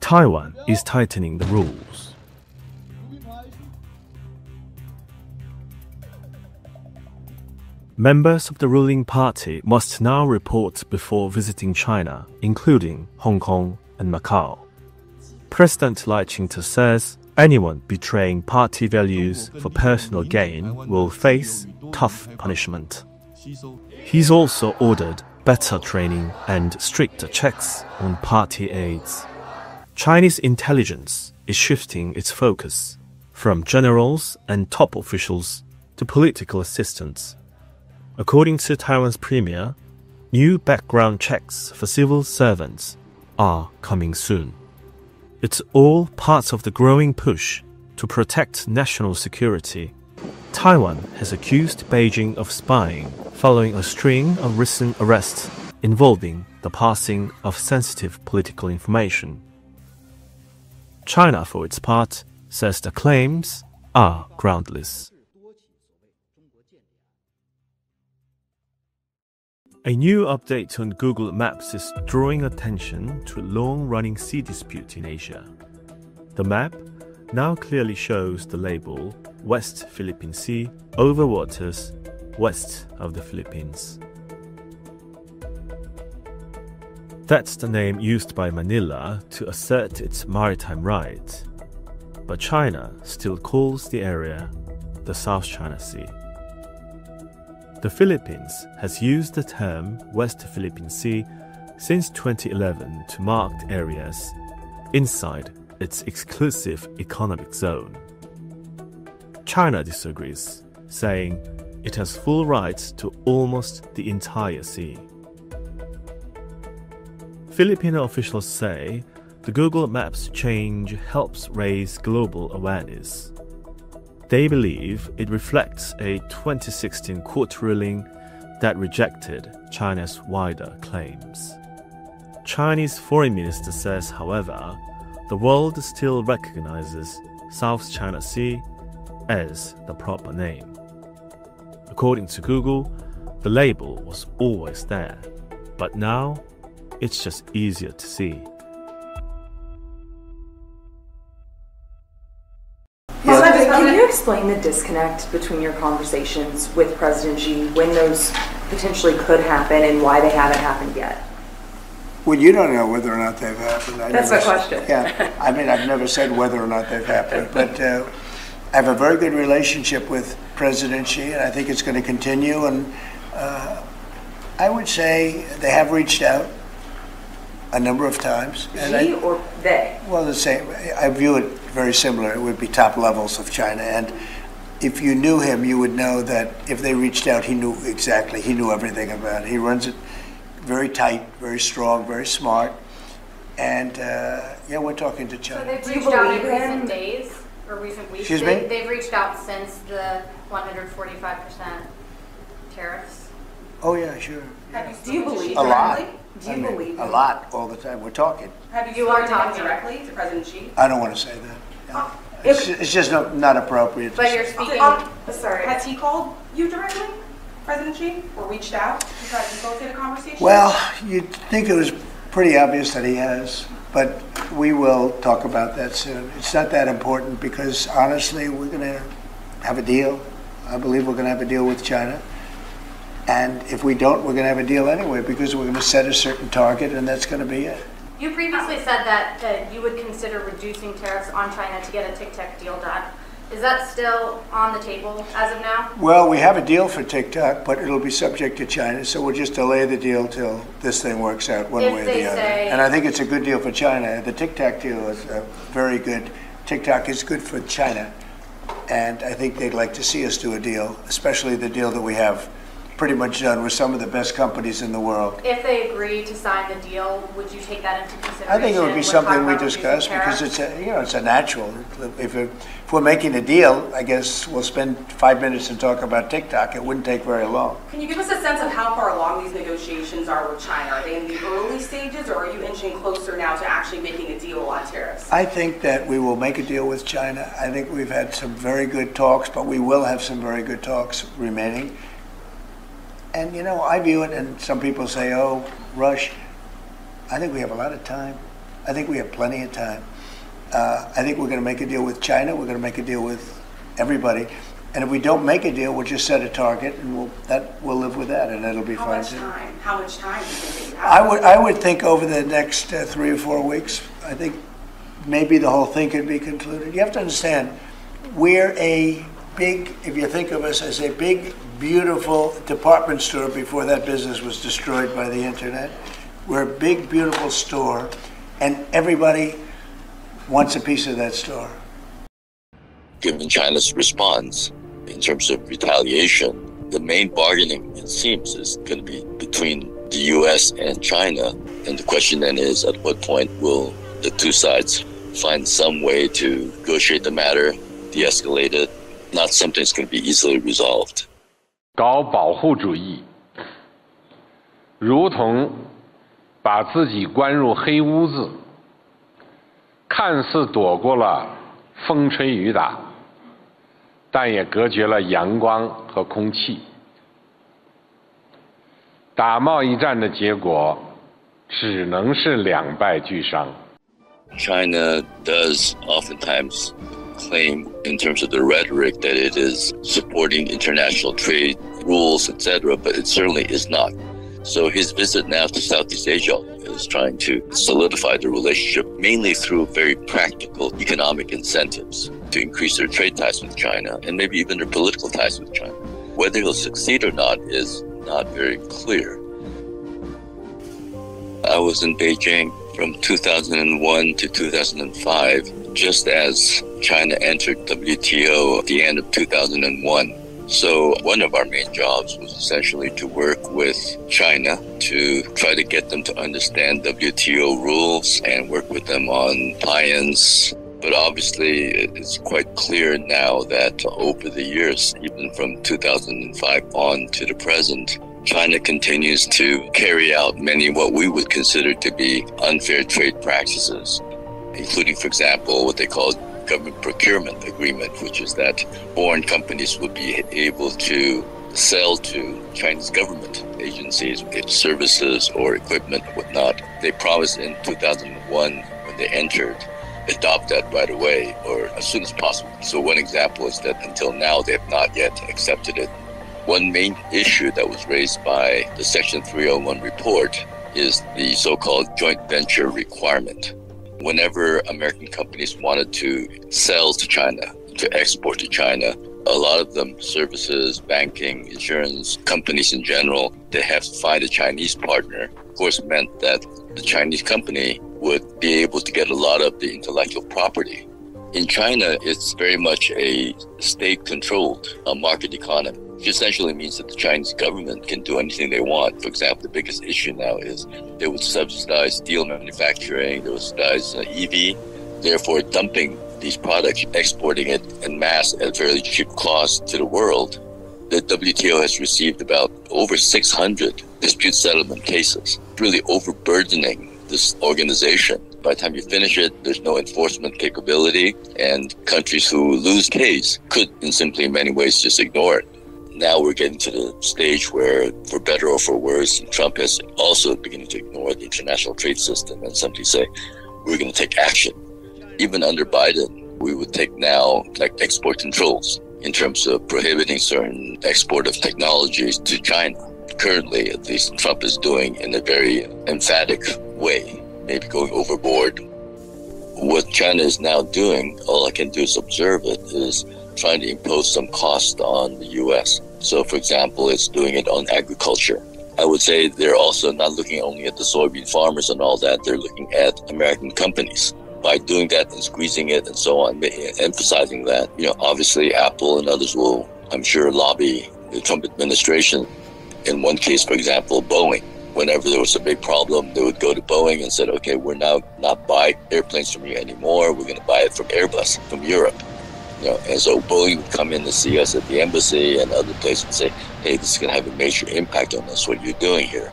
Taiwan is tightening the rules. Members of the ruling party must now report before visiting China, including Hong Kong and Macau. President Lai Ching-te says anyone betraying party values for personal gain will face tough punishment. He's also ordered better training and stricter checks on party aides. Chinese intelligence is shifting its focus from generals and top officials to political assistants. According to Taiwan's premier, new background checks for civil servants are coming soon. It's all part of the growing push to protect national security. Taiwan has accused Beijing of spying following a string of recent arrests involving the passing of sensitive political information. China, for its part, says the claims are groundless. A new update on Google Maps is drawing attention to a long-running sea dispute in Asia. The map now clearly shows the label West Philippine Sea over waters west of the Philippines. That's the name used by Manila to assert its maritime rights, but China still calls the area the South China Sea. The Philippines has used the term West Philippine Sea since 2011 to mark areas inside its exclusive economic zone. China disagrees, saying it has full rights to almost the entire sea. Filipino officials say the Google Maps change helps raise global awareness. They believe it reflects a 2016 court ruling that rejected China's wider claims. Chinese Foreign Minister says, however, the world still recognizes South China Sea as the proper name. According to Google, the label was always there, but now it's just easier to see. Can you explain the disconnect between your conversations with President Xi, when those potentially could happen and why they haven't happened yet? Well, you don't know whether or not they've happened. That's my question. Yeah, I mean, I've never said whether or not they've happened, but I have a very good relationship with President Xi, and I think it's going to continue. And I would say they have reached out a number of times. Xi or they? Well, the same. I view it very similar. It would be top levels of China. And if you knew him, you would know that if they reached out, he knew exactly. He knew everything about it. He runs it very tight, very strong, very smart. And yeah, we're talking to China. So they've reached out in recent days or recent weeks? Excuse me? They've reached out since the 145% tariffs? Oh, yeah, sure. Do you believe a lot? Do you believe a lot all the time? We're talking. Have you talked directly to President Xi? I don't want to say that. Yeah. It's just not appropriate. But you're speaking. Sorry. Has he called you directly, President Xi, or reached out to try to facilitate a conversation? Well, you'd think it was pretty obvious that he has, but we will talk about that soon. It's not that important because honestly, we're going to have a deal. I believe we're going to have a deal with China. And if we don't, we're going to have a deal anyway because we're going to set a certain target and that's going to be it. You previously said that you would consider reducing tariffs on China to get a TikTok deal done. Is that still on the table as of now? Well, we have a deal for TikTok, but it'll be subject to China, so we'll just delay the deal till this thing works out one way or the other. And I think it's a good deal for China. The TikTok deal is very good. TikTok is good for China, and I think they'd like to see us do a deal, especially the deal that we have pretty much done with some of the best companies in the world. If they agree to sign the deal, would you take that into consideration? I think it would be something we discuss because it's a natural. If we're making a deal, I guess we'll spend 5 minutes and talk about TikTok. It wouldn't take very long. Can you give us a sense of how far along these negotiations are with China? Are they in the early stages, or are you inching closer now to actually making a deal on tariffs? I think that we will make a deal with China. I think we've had some very good talks, but we will have some very good talks remaining. And, I view it, and some people say, oh, rush. I think we have a lot of time. I think we have plenty of time. I think we're going to make a deal with China. We're going to make a deal with everybody. And if we don't make a deal, we'll just set a target, and we'll live with that, and it'll be fine too. How much time do you think you have? I would think over the next 3 or 4 weeks, I think maybe the whole thing could be concluded. You have to understand, we're a big, if you think of us as a big, beautiful department store before that business was destroyed by the internet. We're a big, beautiful store, and everybody wants a piece of that store. Given China's response in terms of retaliation, the main bargaining, it seems, is going to be between the U.S. and China. And the question then is, at what point will the two sides find some way to negotiate the matter, de-escalate it? Not something that's going to be easily resolved. 搞保护主义，如同把自己关入黑屋子，看似躲过了风吹雨打，但也隔绝了阳光和空气。打贸易战的结果只能是两败俱伤。China does oftentimes claim in terms of the rhetoric that it is supporting international trade rules, etc., but it certainly is not. So his visit now to Southeast Asia is trying to solidify the relationship mainly through very practical economic incentives to increase their trade ties with China and maybe even their political ties with China. Whether he'll succeed or not is not very clear. I was in Beijing from 2001 to 2005, just as China entered WTO at the end of 2001. So one of our main jobs was essentially to work with China to try to get them to understand WTO rules and work with them on tie-ins. But obviously, it's quite clear now that over the years, even from 2005 on to the present, China continues to carry out many what we would consider to be unfair trade practices, including, for example, what they call government procurement agreement, which is that foreign companies would be able to sell to Chinese government agencies services or equipment and whatnot. They promised in 2001 when they entered, adopt that right away or as soon as possible. So one example is that until now they have not yet accepted it. One main issue that was raised by the Section 301 report is the so-called joint venture requirement. Whenever American companies wanted to sell to China, to export to China, a lot of them, services, banking, insurance, companies in general, they have to find a Chinese partner. Of course, meant that the Chinese company would be able to get a lot of the intellectual property. In China, it's very much a state-controlled market economy, which essentially means that the Chinese government can do anything they want. For example, the biggest issue now is they would subsidize steel manufacturing, they would subsidize EV, therefore dumping these products, exporting it en masse at fairly cheap cost to the world. The WTO has received about over 600 dispute settlement cases, really overburdening this organization. By the time you finish it, there's no enforcement capability, and countries who lose case could, in many ways, just ignore it. Now we're getting to the stage where, for better or for worse, Trump is also beginning to ignore the international trade system, and simply say, we're going to take action. Even under Biden, we would take now like export controls in terms of prohibiting certain export of technologies to China. Currently, at least, Trump is doing in a very emphatic way, maybe going overboard. What China is now doing, all I can do is observe it, is trying to impose some cost on the U.S. So, for example, it's doing it on agriculture. I would say they're also not looking only at the soybean farmers and all that, they're looking at American companies. By doing that and squeezing it and so on, emphasizing that, obviously Apple and others will, I'm sure, lobby the Trump administration. In one case, for example, Boeing. Whenever there was a big problem, they would go to Boeing and said, okay, we're now not buying airplanes from you anymore. We're going to buy it from Airbus, from Europe. And so Boeing would come in to see us at the embassy and other places and say, hey, this is going to have a major impact on us, what you're doing here.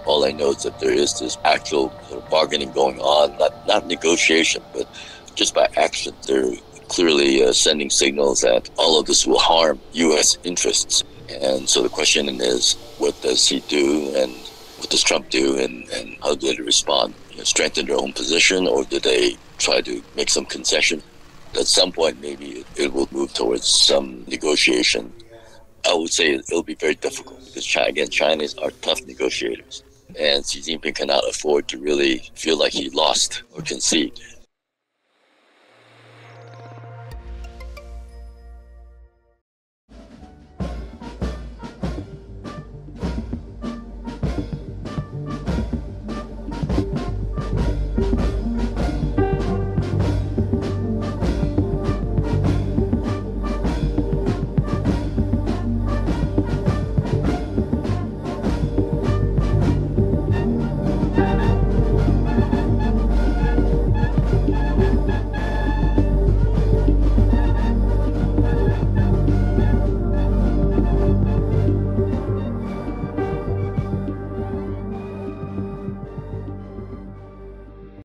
All I know is that there is this actual bargaining going on, not negotiation, but just by action. They're clearly sending signals that all of this will harm U.S. interests. And so the question is, what does he do? And what does Trump do and how do they respond? Strengthen their own position, or do they try to make some concession? At some point, maybe it will move towards some negotiation. I would say it'll be very difficult because, Chinese are tough negotiators. And Xi Jinping cannot afford to really feel like he lost or concede.